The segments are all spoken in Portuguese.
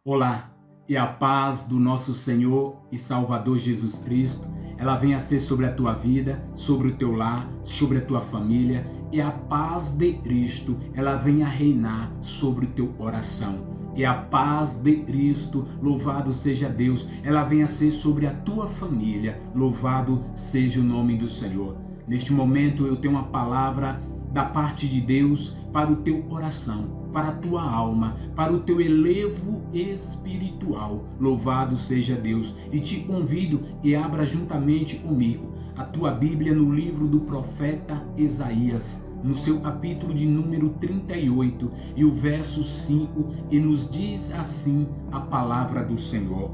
Olá, e a paz do nosso Senhor e Salvador Jesus Cristo, ela venha ser sobre a tua vida, sobre o teu lar, sobre a tua família, e a paz de Cristo, ela venha reinar sobre o teu coração. E a paz de Cristo, louvado seja Deus, ela venha ser sobre a tua família, louvado seja o nome do Senhor. Neste momento eu tenho uma palavra da parte de Deus para o teu coração, para a tua alma, para o teu elevo espiritual. Louvado seja Deus. E te convido e abra juntamente comigo a tua Bíblia no livro do profeta Isaías, no seu capítulo de número 38 e o verso 5, e nos diz assim a palavra do Senhor.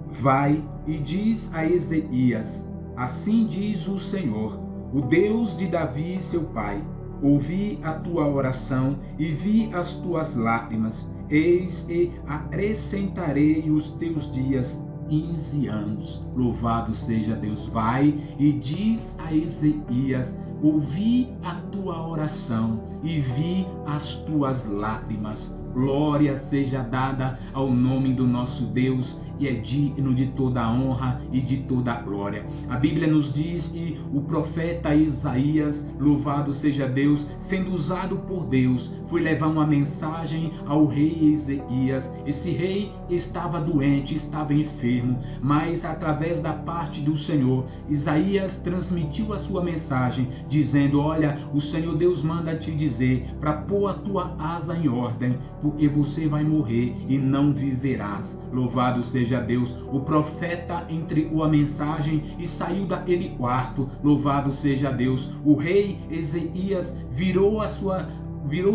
Vai e diz a Ezequias, assim diz o Senhor, o Deus de Davi, seu pai: ouvi a tua oração e vi as tuas lágrimas, eis e acrescentarei os teus dias 15 anos. Louvado seja Deus. Vai e diz a Ezequias: ouvi a tua oração e vi as tuas lágrimas. Glória seja dada ao nome do nosso Deus, e é digno de toda a honra e de toda a glória. A Bíblia nos diz que o profeta Isaías, louvado seja Deus, sendo usado por Deus, foi levar uma mensagem ao rei Ezequias. Esse rei estava doente, estava enfermo, mas através da parte do Senhor, Isaías transmitiu a sua mensagem, dizendo: olha, o Senhor Deus manda te dizer para pôr a tua asa em ordem, porque você vai morrer e não viverás. Louvado seja Deus. O profeta entregou a mensagem e saiu daquele quarto. Louvado seja Deus. O rei Ezequias virou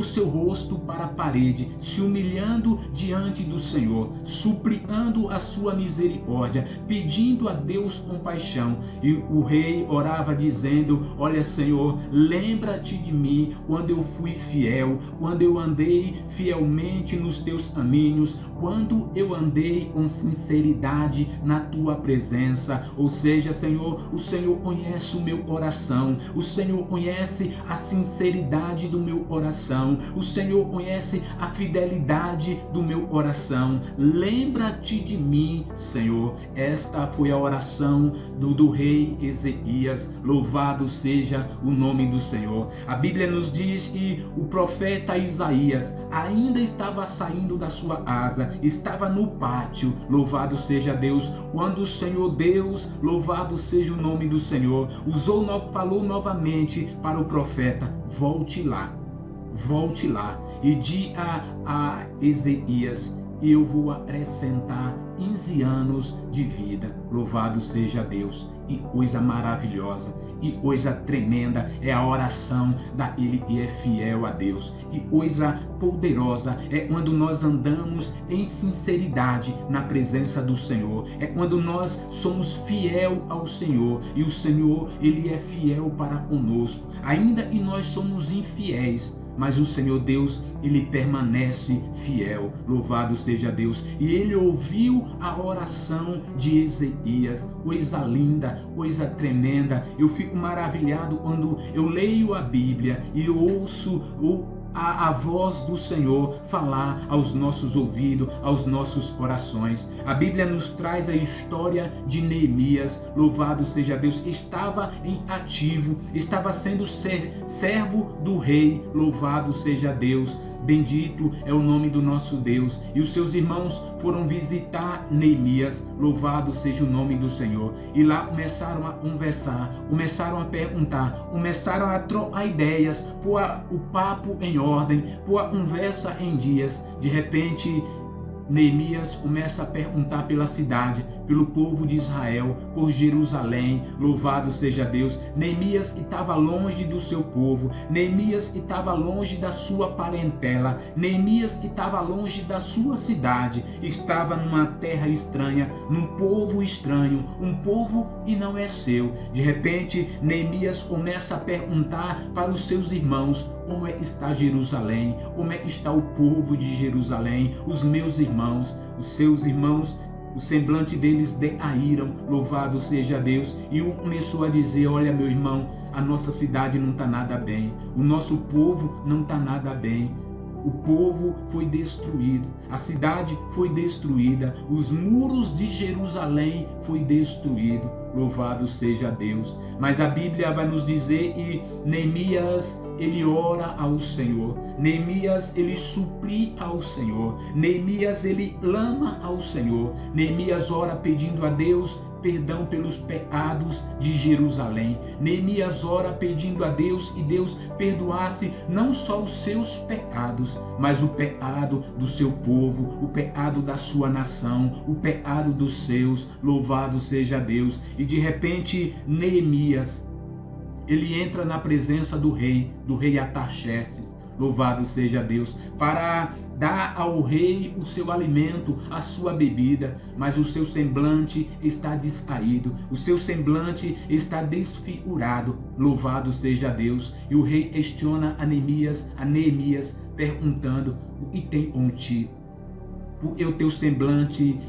seu rosto para a parede, se humilhando diante do Senhor, suplicando a sua misericórdia, pedindo a Deus compaixão. E o rei orava dizendo: olha, Senhor, lembra-te de mim quando eu fui fiel, quando eu andei fielmente nos teus caminhos, quando eu andei com sinceridade na tua presença. Ou seja, Senhor, o Senhor conhece o meu coração, o Senhor conhece a sinceridade do meu coração, o Senhor conhece a fidelidade do meu coração. Lembra-te de mim, Senhor. Esta foi a oração do rei Ezequias. Louvado seja o nome do Senhor. A Bíblia nos diz que o profeta Isaías ainda estava saindo da sua casa, estava no pátio. Louvado seja Deus, quando o Senhor Deus, louvado seja o nome do Senhor, falou novamente para o profeta: volte lá e diga a Ezequias: eu vou acrescentar 15 anos de vida. Louvado seja Deus. E coisa maravilhosa, e coisa tremenda é a oração daquele que é fiel a Deus. E coisa poderosa é quando nós andamos em sinceridade na presença do Senhor. É quando nós somos fiel ao Senhor, e o Senhor, Ele é fiel para conosco. Ainda que nós somos infiéis, mas o Senhor Deus, Ele permanece fiel. Louvado seja Deus. E Ele ouviu a oração de Ezequias. Coisa linda, coisa tremenda. Eu fico maravilhado quando eu leio a Bíblia e eu ouço a voz do Senhor falar aos nossos ouvidos, aos nossos corações. A Bíblia nos traz a história de Neemias. Louvado seja Deus. Estava em ativo, estava sendo servo do rei. Louvado seja Deus. Bendito é o nome do nosso Deus. E os seus irmãos foram visitar Neemias. Louvado seja o nome do Senhor. E lá começaram a conversar, começaram a perguntar, começaram a trocar ideias, pôr o papo em ordem, pôr a conversa em dias. De repente, Neemias começa a perguntar pela cidade, pelo povo de Israel, por Jerusalém. Louvado seja Deus. Neemias estava longe do seu povo, Neemias estava longe da sua parentela, Neemias estava longe da sua cidade, estava numa terra estranha, num povo estranho, um povo que não é seu. De repente, Neemias começa a perguntar para os seus irmãos: como é que está Jerusalém? Como é que está o povo de Jerusalém? Os meus irmãos, os seus irmãos, o semblante deles decaíram. Louvado seja Deus. E um começou a dizer: olha, meu irmão, a nossa cidade não está nada bem, o nosso povo não está nada bem. o povo foi destruído, a cidade foi destruída, os muros de Jerusalém foi destruído. Louvado seja Deus. Mas a Bíblia vai nos dizer, e Neemias, ele ora ao Senhor. Neemias, ele suplia ao Senhor. Neemias, ele clama ao Senhor. Neemias ora pedindo a Deus perdão pelos pecados de Jerusalém. Neemias ora pedindo a Deus que Deus perdoasse não só os seus pecados, mas o pecado do seu povo, o pecado da sua nação, o pecado dos seus. Louvado seja Deus. E de repente Neemias, ele entra na presença do rei Artaxerxes. Louvado seja Deus, para dar ao rei o seu alimento, a sua bebida, mas o seu semblante está descaído, o seu semblante está desfigurado. Louvado seja Deus. E o rei questiona a Neemias, perguntando: o que tem contigo? Porque o teu semblante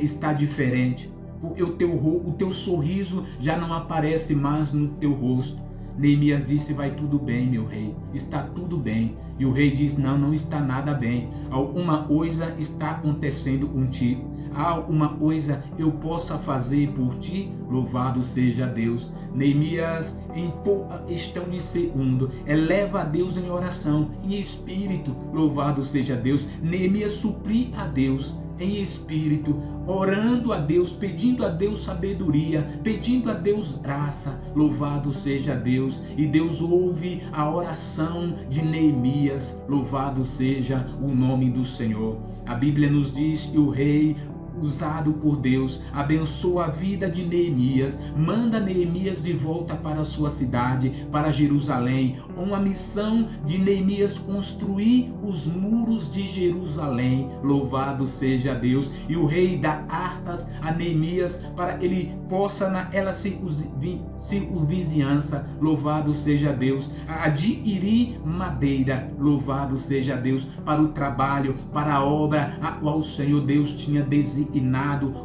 está diferente, porque o teu sorriso já não aparece mais no teu rosto. Neemias disse: vai tudo bem, meu rei, está tudo bem. E o rei diz: não está nada bem. Alguma coisa está acontecendo contigo. Há alguma coisa eu possa fazer por ti? Louvado seja Deus. Neemias, em pouca questão de segundo, eleva a Deus em oração, em espírito. Louvado seja Deus. Neemias suplia a Deus em espírito, orando a Deus, pedindo a Deus sabedoria, pedindo a Deus graça. Louvado seja Deus. E Deus ouve a oração de Neemias. Louvado seja o nome do Senhor. A Bíblia nos diz que o rei, usado por Deus, abençoa a vida de Neemias, manda Neemias de volta para a sua cidade, para Jerusalém, uma missão de Neemias construir os muros de Jerusalém. Louvado seja Deus. E o rei dá hartas a Neemias para ele possa naquela circunvizinhança, louvado seja Deus, adquirir madeira, louvado seja Deus, para o trabalho, para a obra a qual o Senhor Deus tinha designado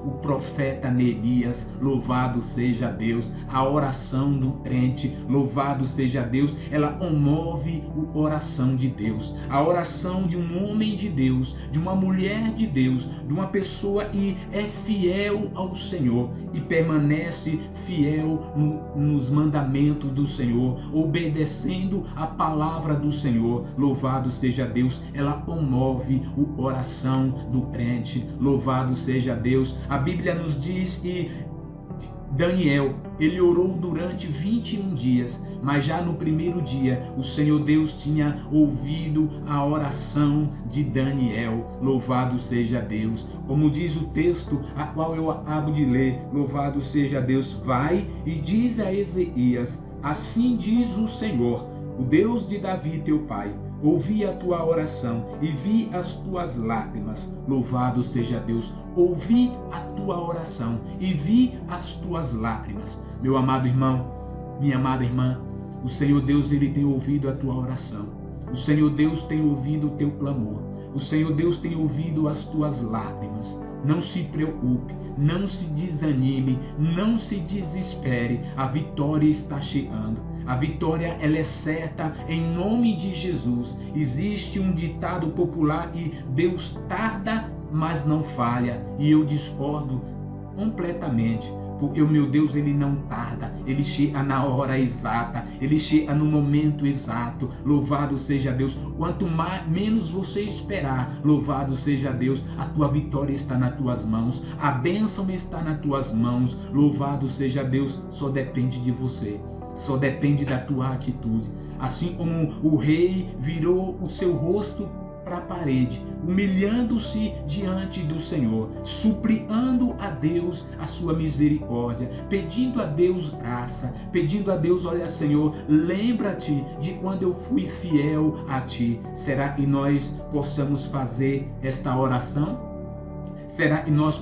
o profeta Neemias. Louvado seja Deus. A oração do crente, louvado seja Deus, ela promove o coração de Deus. A oração de um homem de Deus, de uma mulher de Deus, de uma pessoa que é fiel ao Senhor e permanece fiel nos mandamentos do Senhor, obedecendo a palavra do Senhor. Louvado seja Deus. Ela promove o coração do crente. Louvado seja Deus. A Bíblia nos diz que Daniel, ele orou durante 21 dias, mas já no primeiro dia o Senhor Deus tinha ouvido a oração de Daniel. Louvado seja Deus. Como diz o texto a qual eu acabo de ler, louvado seja Deus: vai e diz a Ezequias: assim diz o Senhor, o Deus de Davi teu pai, ouvi a tua oração e vi as tuas lágrimas. Louvado seja Deus. Ouvi a tua oração e vi as tuas lágrimas. Meu amado irmão, minha amada irmã, o Senhor Deus, ele tem ouvido a tua oração. O Senhor Deus tem ouvido o teu clamor. O Senhor Deus tem ouvido as tuas lágrimas. Não se preocupe, não se desanime, não se desespere. A vitória está chegando. A vitória, ela é certa em nome de Jesus. Existe um ditado popular e Deus tarda, mas não falha. E eu discordo completamente. Porque o meu Deus, ele não tarda, ele chega na hora exata, ele chega no momento exato. Louvado seja Deus. Quanto menos você esperar, louvado seja Deus, a tua vitória está nas tuas mãos, a bênção está nas tuas mãos. Louvado seja Deus. Só depende de você, só depende da tua atitude. Assim como o rei virou o seu rosto para a parede, humilhando-se diante do Senhor, suplicando a Deus a sua misericórdia, pedindo a Deus graça, pedindo a Deus: olha, Senhor, lembra-te de quando eu fui fiel a ti. Será que nós possamos fazer esta oração? Será que nós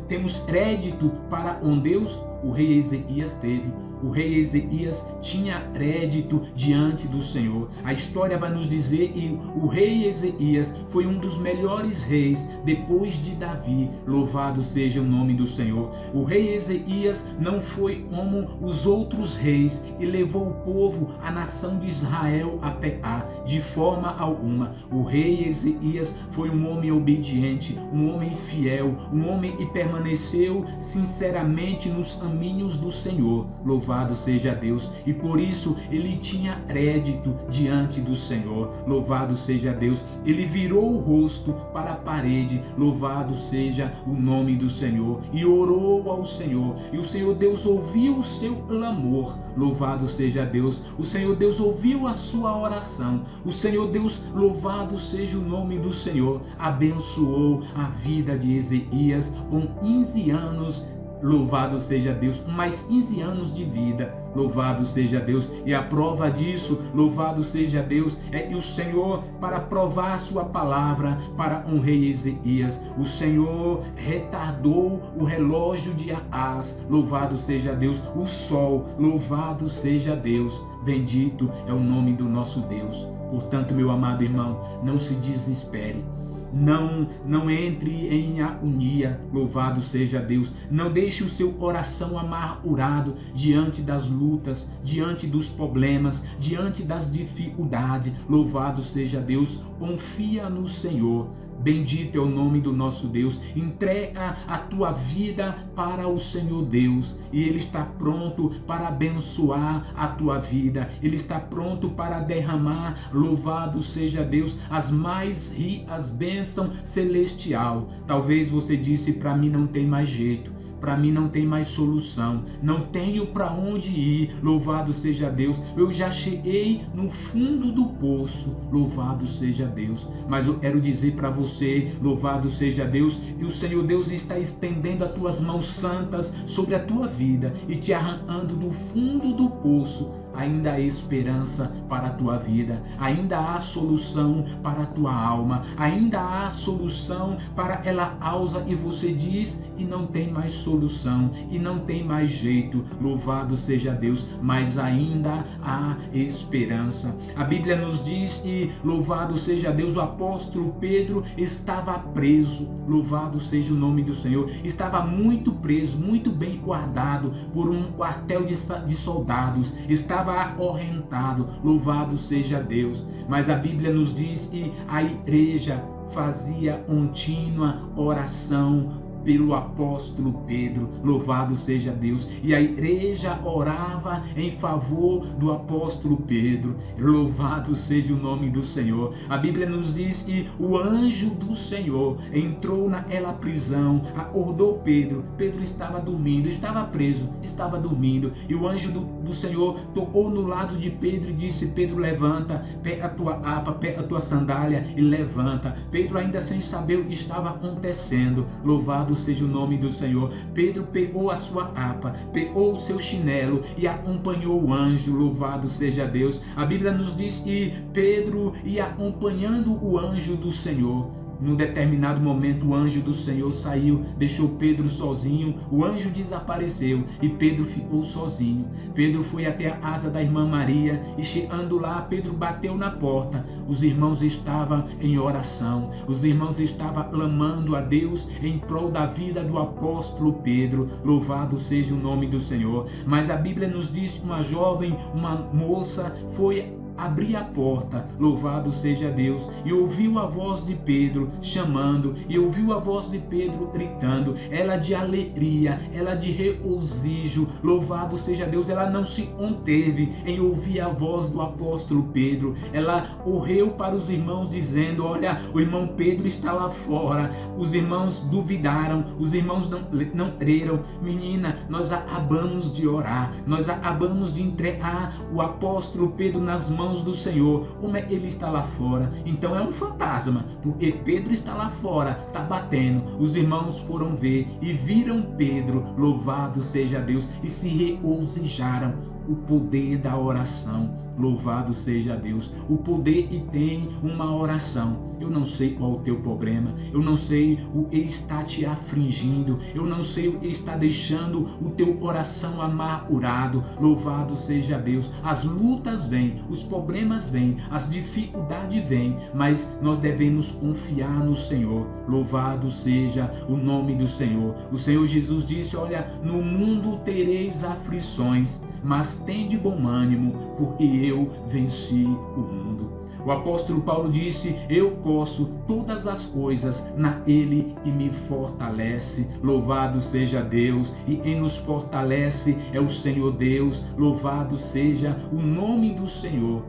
temos crédito para com Deus? O rei Ezequias teve. o rei Ezequias tinha crédito diante do Senhor. A história vai nos dizer que o rei Ezequias foi um dos melhores reis depois de Davi. Louvado seja o nome do Senhor. O rei Ezequias não foi como os outros reis e levou o povo, a nação de Israel, a pecar de forma alguma. O rei Ezequias foi um homem obediente, um homem fiel, um homem que permaneceu sinceramente nos caminhos do Senhor. Louvado seja Deus. E por isso ele tinha crédito diante do Senhor. Louvado seja Deus. Ele virou o rosto para a parede. Louvado seja o nome do Senhor. E orou ao Senhor. E o Senhor Deus ouviu o seu clamor. Louvado seja Deus. O Senhor Deus ouviu a sua oração. O Senhor Deus, louvado seja o nome do Senhor, abençoou a vida de Ezequias com 15 anos. Louvado seja Deus, mais 15 anos de vida. Louvado seja Deus. E a prova disso, louvado seja Deus, é que o Senhor, para provar a sua palavra para um rei Ezequias, o Senhor retardou o relógio de Ahaz. Louvado seja Deus. O sol, louvado seja Deus. Bendito é o nome do nosso Deus. Portanto, meu amado irmão, não se desespere. Não entre em agonia. Louvado seja Deus. Não deixe o seu coração amargurado diante das lutas, diante dos problemas, diante das dificuldades. Louvado seja Deus. Confia no Senhor. Bendito é o nome do nosso Deus. Entrega a tua vida para o Senhor Deus e Ele está pronto para abençoar a tua vida. Ele está pronto para derramar, louvado seja Deus, as mais ricas bênçãos celestial. Talvez você disse: para mim não tem mais jeito. Para mim não tem mais solução, não tenho para onde ir. Louvado seja Deus. Eu já cheguei no fundo do poço. Louvado seja Deus. Mas eu quero dizer para você, louvado seja Deus, e o Senhor Deus está estendendo as tuas mãos santas sobre a tua vida e te arrancando do fundo do poço. Ainda há esperança para a tua vida, ainda há solução para a tua alma, ainda há solução para ela causa e você diz e não tem mais solução e não tem mais jeito. Louvado seja Deus, mas ainda há esperança. A Bíblia nos diz que, louvado seja Deus, o apóstolo Pedro estava preso. Louvado seja o nome do Senhor. Estava muito preso, muito bem guardado por um quartel de soldados. Estava acorrentado, louvado seja Deus. Mas a Bíblia nos diz que a igreja fazia contínua oração pelo apóstolo Pedro. Louvado seja Deus. E a igreja orava em favor do apóstolo Pedro. Louvado seja o nome do Senhor. A Bíblia nos diz que o anjo do Senhor entrou naquela prisão, acordou Pedro. Pedro estava dormindo, estava preso, estava dormindo. E o anjo do Senhor tocou no lado de Pedro e disse: Pedro, levanta, pega a tua capa, pega a tua sandália e levanta. Pedro, ainda sem saber o que estava acontecendo, louvado seja o nome do Senhor, Pedro pegou a sua capa, pegou o seu chinelo e acompanhou o anjo. Louvado seja Deus. A Bíblia nos diz que Pedro ia acompanhando o anjo do Senhor. Num determinado momento o anjo do Senhor saiu, deixou Pedro sozinho, o anjo desapareceu e Pedro ficou sozinho. Pedro foi até a casa da irmã Maria e, chegando lá, Pedro bateu na porta. Os irmãos estavam em oração, os irmãos estavam clamando a Deus em prol da vida do apóstolo Pedro. Louvado seja o nome do Senhor. Mas a Bíblia nos diz que uma jovem, uma moça foi abrir a porta, louvado seja Deus, e ouviu a voz de Pedro chamando, e ouviu a voz de Pedro gritando, ela de alegria, ela de regozijo, louvado seja Deus. Ela não se conteve em ouvir a voz do apóstolo Pedro, ela correu para os irmãos dizendo: olha, o irmão Pedro está lá fora. Os irmãos duvidaram, os irmãos não creram. Menina, nós acabamos de orar, nós acabamos de entregar o apóstolo Pedro nas mãos do Senhor. Como é que ele está lá fora? Então é um fantasma, porque Pedro está lá fora, está batendo. Os irmãos foram ver e viram Pedro, louvado seja Deus, e se regozijaram. O poder da oração. Louvado seja Deus. O poder e tem uma oração. Eu não sei qual o teu problema, eu não sei o que está te afligindo, eu não sei o que está deixando o teu coração amargurado. Louvado seja Deus. As lutas vêm, os problemas vêm, as dificuldades vêm, mas nós devemos confiar no Senhor. Louvado seja o nome do Senhor. O Senhor Jesus disse: olha, no mundo tereis aflições, mas tende bom ânimo, porque eu venci o mundo. O apóstolo Paulo disse: eu posso todas as coisas naquele que me fortalece. Louvado seja Deus. E quem nos fortalece é o Senhor Deus. Louvado seja o nome do Senhor.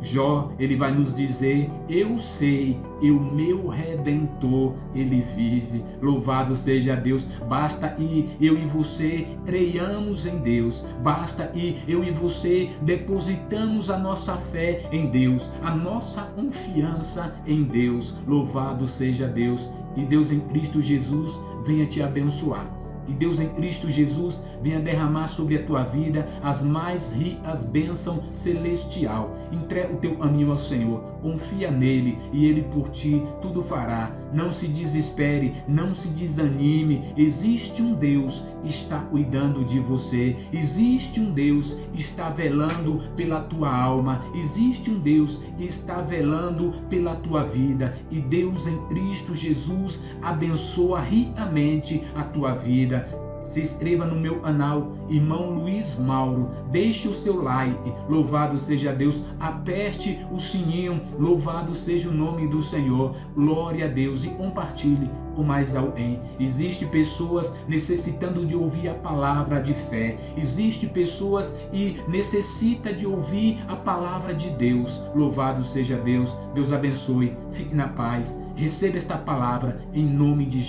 Jó, ele vai nos dizer: eu sei, e o meu Redentor, ele vive. Louvado seja Deus. Basta e eu e você creiamos em Deus. Basta e eu e você depositamos a nossa fé em Deus, a nossa confiança em Deus. Louvado seja Deus. E Deus em Cristo Jesus venha te abençoar. E Deus em Cristo Jesus venha derramar sobre a tua vida as mais ricas bênçãos celestial. Entrega o teu caminho ao Senhor, confia nele e ele por ti tudo fará. Não se desespere, não se desanime. Existe um Deus que está cuidando de você. Existe um Deus que está velando pela tua alma. Existe um Deus que está velando pela tua vida. E Deus em Cristo Jesus abençoa ricamente a tua vida. Se inscreva no meu canal, irmão Luiz Mauro, deixe o seu like, louvado seja Deus, aperte o sininho, louvado seja o nome do Senhor, glória a Deus, e compartilhe com mais alguém. Existem pessoas necessitando de ouvir a palavra de fé, existem pessoas e necessita de ouvir a palavra de Deus, louvado seja Deus. Deus abençoe, fique na paz, receba esta palavra em nome de Jesus.